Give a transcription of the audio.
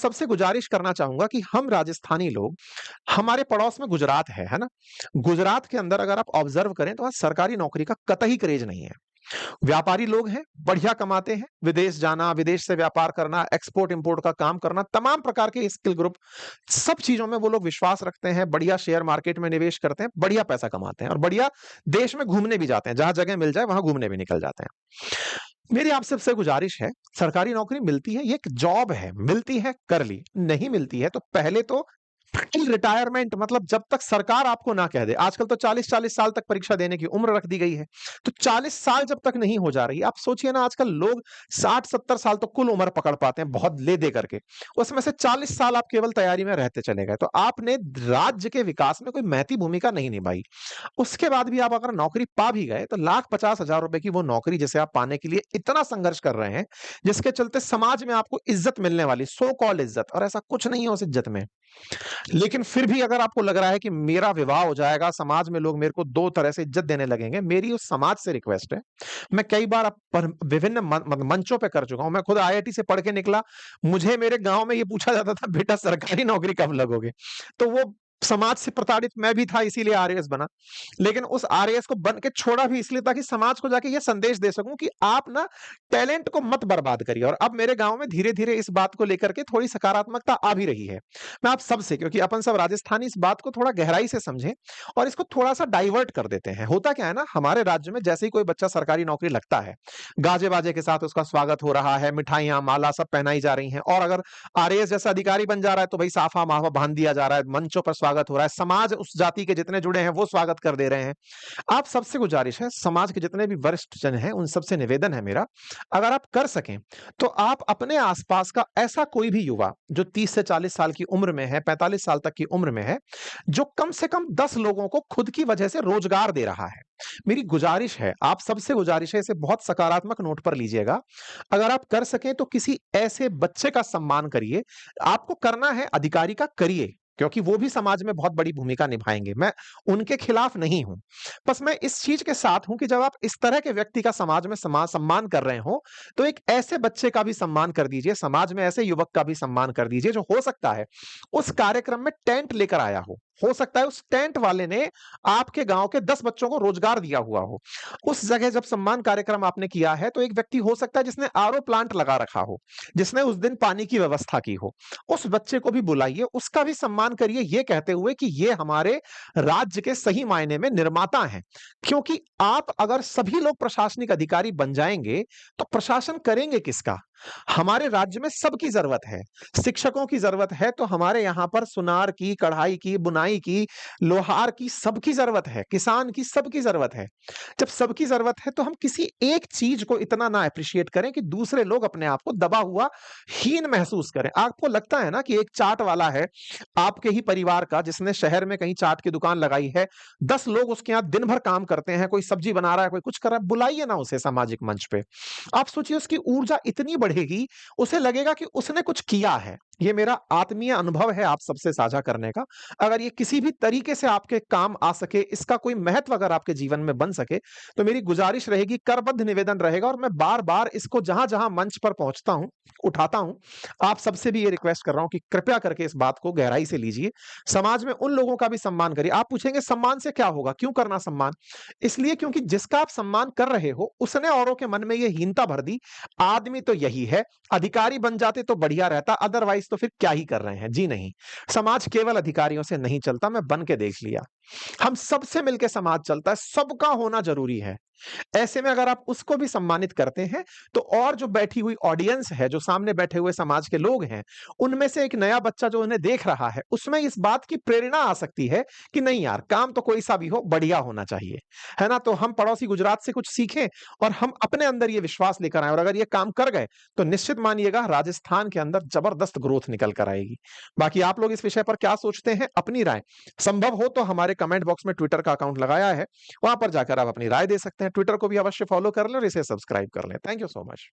सबसे गुज़ारिश करना चाहूँगा कि हम राजस्थानी लोग हमारे पड़ोस में गुजरात है ना? गुजरात के अंदर अगर आप ऑब्ज़र्व करें तो वहाँ सरकारी नौकरी का कतई क्रेज़ नहीं है। व्यापारी लोग हैं, बढ़िया कमाते हैं, विदेश जाना, विदेश से व्यापार करना, एक्सपोर्ट-इम्पोर्ट का काम करना, तमाम प्रकार के स्किल ग्रुप, सब चीज़ों में वो लोग विश्वास रखते हैं, बढ़िया शेयर मार्केट में निवेश करते हैं, बढ़िया पैसा कमाते हैं और बढ़िया देश में घूमने भी जाते हैं, जहाँ जगह मिल जाए वहाँ घूमने भी निकल जाते हैं। मेरी आप सबसे गुज़ारिश है, सरकारी नौकरी मिलती है, ये एक जॉब है, मिलती है, कर ली, नहीं मिलती है तो पहले तो टिल रिटायरमेंट मतलब जब तक सरकार आपको ना कह दे, आजकल तो 40-40 साल तक परीक्षा देने की उम्र रख दी गई है, तो 40 साल जब तक नहीं हो जा रही, आप सोचिए ना आजकल लोग 60-70 साल तो कुल उम्र पकड़ पाते हैं, बहुत ले-दे करके। उसमें से 40 साल आप केवल तैयारी में रहते चले गए, तो आपने राज्य के विकास में कोई महती भूमिका नहीं निभाई। उसके बाद भी आप अगर नौकरी पा भी गए, तो लाख 50 हज़ार रुपए की वो नौकरी जिसे आप पाने के लिए इतना संघर्ष कर रहे हैं, जिसके चलते समाज में आपको इज़्ज़त मिलने वाली, सो कॉल्ड इज़्ज़त और ऐसा कुछ नहीं है उस इज़्ज़त में। लेकिन फिर भी अगर आपको लग रहा है कि मेरा विवाह हो जाएगा, समाज में लोग मेरे को 2 तरह से इज़्ज़त देने लगेंगे, मेरी उस समाज से रिक्वेस्ट है, मैं कई बार अब पर विभिन्न मंचों पे कर चुका हूँ, मैं खुद आईआईटी से पढ़ के निकला, मुझे मेरे गाँव में ये पूछा जाता था, बेटा सरकारी नौकरी कब लगोगे? तो वो समाज से प्रताड़ित मैं भी था इसीलिए आरएएस बना। लेकिन उस आरएएस को बन के छोड़ा भी इसलिए ताकि समाज को जाके ये संदेश दे सकूँ कि आप ना टैलेंट को मत बर्बाद करिए और अब मेरे गाँव में धीरे-धीरे इस बात को लेकर के थोड़ी सकारात्मकता आ भी रही है। मैं आप सबसे क्योंकि अपन सब राजस्थानी इस बात को थोड़ा गहराई से समझें और इसको थोड़ा-सा डाइवर्ट कर देते हैं। होता क्या है ना, हमारे राज्य में जैसे ही कोई बच्चा सरकारी नौकरी लगता है, गाजे-बाजे के साथ उसका स्वागत हो रहा है, मिठाइयाँ, माला सब पहनाई जा रही हैं और अगर आरएएस जैसा अधिकारी बन जा रहा है तो भई साफा-माफा बाँध दिया जा रहा है, मंचों पर स्वागत हो रहा है, समाज उस जाति के जितने जुड़े हैं वो स्वागत कर दे रहे हैं। आप सबसे गुजारिश है, समाज के जितने भी वरिष्ठ जन हैं, उन सबसे निवेदन है मेरा, अगर आप कर सकें, तो आप अपने आस-पास का ऐसा कोई भी युवा, जो 30 से 40 साल की उम्र में है, 45 साल तक की उम्र में है, जो कम से कम 10 लोगों को खुद की वजह से रोजगार दे रहा है। मेरी गुजारिश है, आप सबसे गुजारिश है, इसे बहुत सकारात्मक नोट पर लीजिएगा। अगर आप कर सकें, तो किसी ऐसे बच्चे का सम्मान करिए। आपको करना है, अधिकारी का करिए, क्योंकि वो भी समाज में बहुत बड़ी भूमिका निभाएँगे। मैं उनके खिलाफ नहीं हूँ। बस मैं इस चीज़ के साथ हूँ कि जब आप इस तरह के व्यक्ति का समाज में सम्मान कर रहे हो, तो एक ऐसे बच्चे का भी सम्मान कर दीजिए, समाज में ऐसे युवक का भी सम्मान कर दीजिए, जो हो सकता है, उस कार्यक्रम में टेंट लेकर आया हो। हो सकता है उस टेंट वाले ने आपके गाँव के 10 बच्चों को रोजगार दिया हुआ हो। उस जगह जब सम्मान कार्यक्रम आपने किया है, तो एक व्यक्ति हो सकता है जिसने आरओ प्लांट लगा रखा हो, जिसने उस दिन पानी की व्यवस्था की हो। उस बच्चे को भी बुलाइए, उसका भी सम्मान करिए ये कहते हुए कि ये हमारे राज्य के सही मायने में निर्माता हैं। क्योंकि आप अगर सभी लोग प्रशासनिक अधिकारी बन जाएँगे, तो प्रशासन करेंगे किसका? हमारे राज्य में सबकी ज़रूरत है। शिक्षकों की ज़रूरत है, तो हमारे यहाँ पर सुनार की, कढ़ाई की, बुनाई की, लोहार की, सबकी ज़रूरत है। किसान की, सबकी ज़रूरत है। जब सबकी ज़रूरत है, तो हम किसी एक चीज़ को इतना ना एप्रिशिएट करें कि दूसरे लोग अपने आप को दबा हुआ, हीन महसूस करें। आपको लगता है ना कि एक चाट वाला है, आपके ही परिवार का जिसने शहर में कहीं चाट की दुकान लगाई है, 10 लोग उसके यहाँ दिन भर काम करते हैं, कोई सब्जी बना रहा है, कोई कुछ कर रहा है, बुलाइए ना उसे सामाजिक मंच पे। आप सोचिए उसकी ऊर्जा इतनी बढ़ेगी, उसे लगेगा कि उसने कुछ किया है। ये मेरा आत्मीय अनुभव है आप सबसे साझा करने का। अगर ये किसी भी तरीके से आपके काम आ सके, इसका कोई महत्व अगर आपके जीवन में बन सके, तो मेरी गुजारिश रहेगी, करबद्ध निवेदन रहेगा और मैं बार-बार इसको जहाँ-जहाँ मंच पर पहुँचता हूँ, उठाता हूँ, आप सबसे भी ये रिक्वेस्ट कर रहा हूँ कि कृपया करके इस बात को गहराई से लीजिए। समाज में उन लोगों का भी सम्मान करिए। आप पूछेंगे सम्मान से क्या होगा? क्यों करना सम्मान? इसलिए क्योंकि जिसका आप सम्मान कर रहे हो, उसने औरों के मन में ये हीनता भर दी, आदमी तो यही है, अधिकारी बन जाते तो बढ़िया रहता, अदरवाइज़ तो फिर क्या ही कर रहे हैं? जी नहीं, समाज केवल अधिकारियों से नहीं चलता, मैं बन के देख लिया। हम सबसे मिलके समाज चलता है, सबका होना ज़रूरी है। ऐसे में अगर आप उसको भी सम्मानित करते हैं, तो और जो बैठी हुई ऑडियंस है, जो सामने बैठे हुए समाज के लोग हैं, उनमें से एक नया बच्चा जो उन्हें देख रहा है, उसमें इस बात की प्रेरणा आ सकती है कि नहीं यार, काम तो कोई सा भी हो, बढ़िया होना चाहिए। है ना? तो हम पड़ोसी गुजरात से कुछ सीखें और हम अपने अंदर ये विश्वास लेकर आएँ और अगर ये काम कर गए, तो निश्चित मानिएगा राजस्थान के अंदर जबरदस्त ग्रोथ निकल कर आएगी। बाकी आप लोग इस विषय पर क्या सोचते हैं? अपनी राय संभव हो तो हमारे कमेंट बॉक्स में ट्विटर का अकाउंट लगाया है, वहाँ पर जाकर आप अपनी राय दे सकते हैं। ट्विटर को भी अवश्य फॉलो कर लें और इसे सब्सक्राइब कर लें। Thank you so much.